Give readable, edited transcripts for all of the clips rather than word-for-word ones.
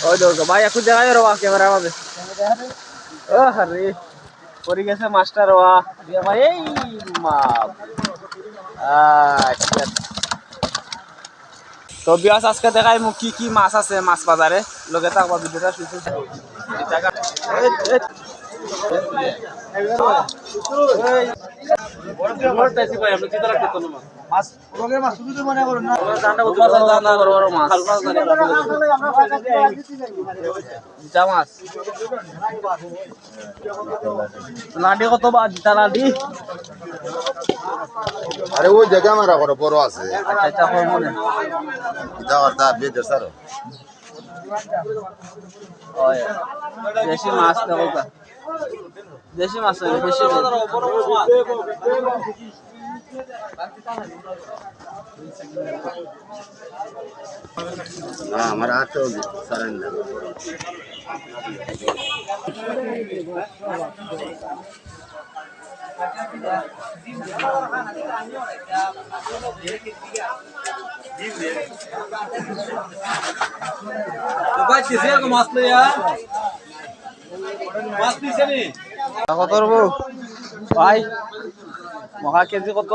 ওই দেখো ভাই একটু দেখাই রবা ক্যামেরা আমাদের ও আরে পড়ে গেছে মাস্টার ওয়া দিয়া ভাই এই মাপ আচ্ছা তো বিয়াস আজকে দেখাই মু কি কি মাছ আছে মাছ বাজারে লগে থাকবা ভিডিওটা শুরু টাকা মাছ রোগের মাছ শুধু মনে করুন না জানটা বড় বড় মাছ জিতা মাছ লাডি কত বা জিতা লাডি আরে ওই জায়গা মারা করো বড় আছে আচ্ছা আচ্ছা কোন মনে এটা ওটা বেদের স্যার ওই দেশি মাছ দেখো কা দেশি মাছ বেশি না আমার হাত তো সারেন না तो भाई किसी को मास ले यार मास पीछे नहीं কত রবো ভাই মহা কেজি কত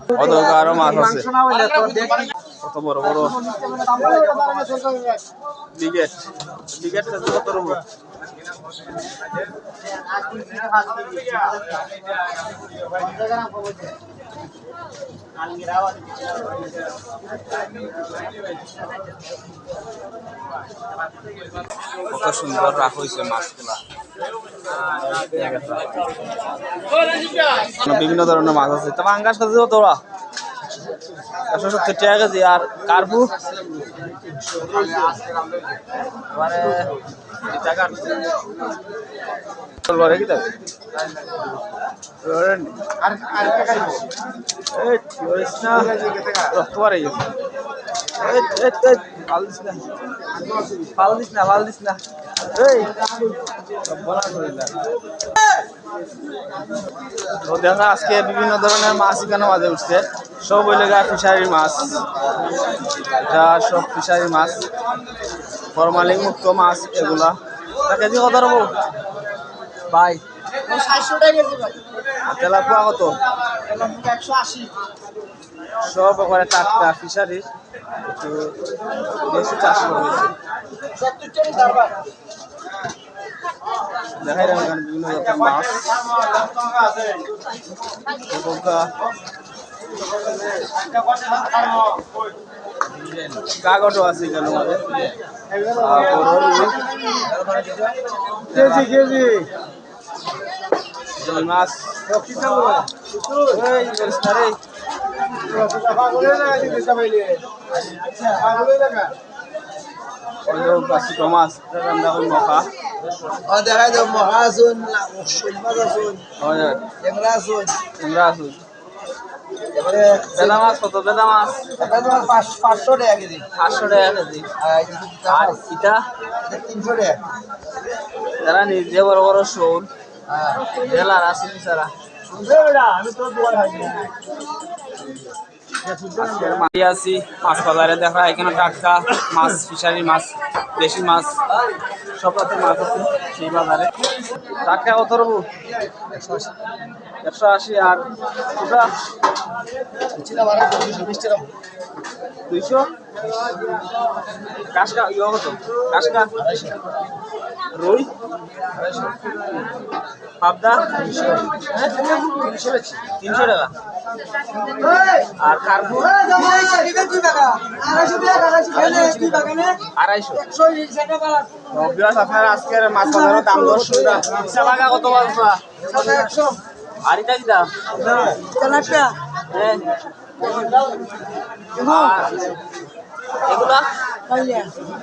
কত আরো মাছ আছে কত বড় বড় বিগেট বিগেট কত রবো কত সুন্দর রাখা হয়েছে মাছগুলা বিভিন্ন ধরনের মাছ আছে তবে আঙ্গাস কাছে তোরা 170 টাকা কেজি আর কার্পু মানে টাকা লড়ে কি থাকে রক্ত বাড়ে গেছে ফাল দিস না তো দেখা আজকে বিভিন্ন ধরনের মাছ এখানে মাঝে উঠছে সব হইলে গা ফিশারির মাছ এটা সব ফিশারির মাছ ফরমালিন মুক্ত মাছ এগুলা কেজি কত রবো ভাই 700 টাকা কেজি ভাই তেলাপুয়া কত 180 সব ওখানে টাটকা ফিশারি একটু বেশি চাষ করেছে 70 টাকা দরবার দেখাই রাখেন এখানে বিভিন্ন রকম মাছ কাগজও আছে এখানে আমাদের কেজি কেজি মাছ মাছ রান্না করি মখা দেখা যাও মহাজন শুনবাজন এমরা আসুন এবারে বেদা মাছ কত বেদা মাছ 500 টাকা কেজি 500 টাকা কেজি আর এটা 300 টাকা যারা নিজে বড় বড় শোল জেলার আছে সারা আমি তো দুয়ার হাই আছি মাছ বাজারে দেখা এখানে টাটকা মাছ ফিশারি মাছ দেশি মাছ সব রকম মাছ আছে সেই বাজারে টাটকা কত রবু 180 আর ওটা 200 কাশকা ইয়ে কত কাশকা রুই পাবদা 300 টাকা আর কার্পু 250 আপনার আজকের মাছ বাজারের দাম দর শুনরা টাকা কত বাজবা 100 আর এটা কি দাম তেলাপিয়া হ্যাঁ এগুলা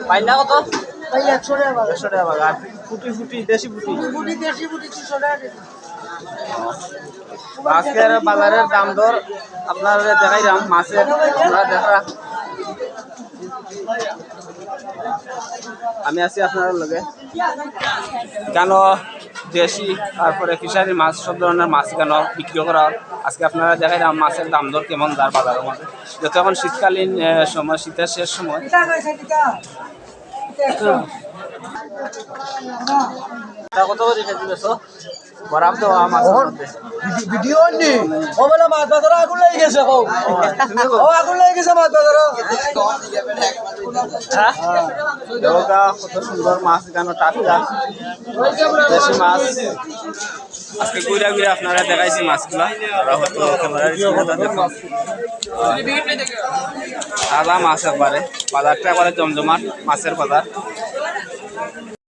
পাইলা কত পাইলে 100 টাকা 100 টাকা বাগা আর ফুটি দেশি ফুটি দেশি 300 টাকা কেজি আজকের বাজারের দাম দর আপনারা দেখাইলাম মাছের আমরা দেখা আমি আছি আপনার লগে কেন দেশি তারপরে ফিশারি মাছ সব ধরনের মাছ কেন বিক্রি করা আজকে আপনারা দেখাইলাম মাছের দাম দর কেমন তার বাজারের মধ্যে, যত এখন শীতকালীন সময়, শীতের শেষ সময়। কত করে কেজি বেছো? বরাব দেওয়া মাছের মধ্যে ভিডিও নি ও বলে মাছ বাজারে আগুন লেগে গেছে কও ও আগুন লেগে গেছে মাছ বাজারে দেওয়া কত সুন্দর মাছ, এখানে টাটকা দেশি মাছ। আজকে ঘুরে ঘুরে আপনারা দেখাইছি মাছগুলা, ওরা হয়তো ক্যামেরার স্ক্রিনে দেখুন তাজা মাছ একবারে, বাজারটা একবারে জমজমাট মাছের বাজার।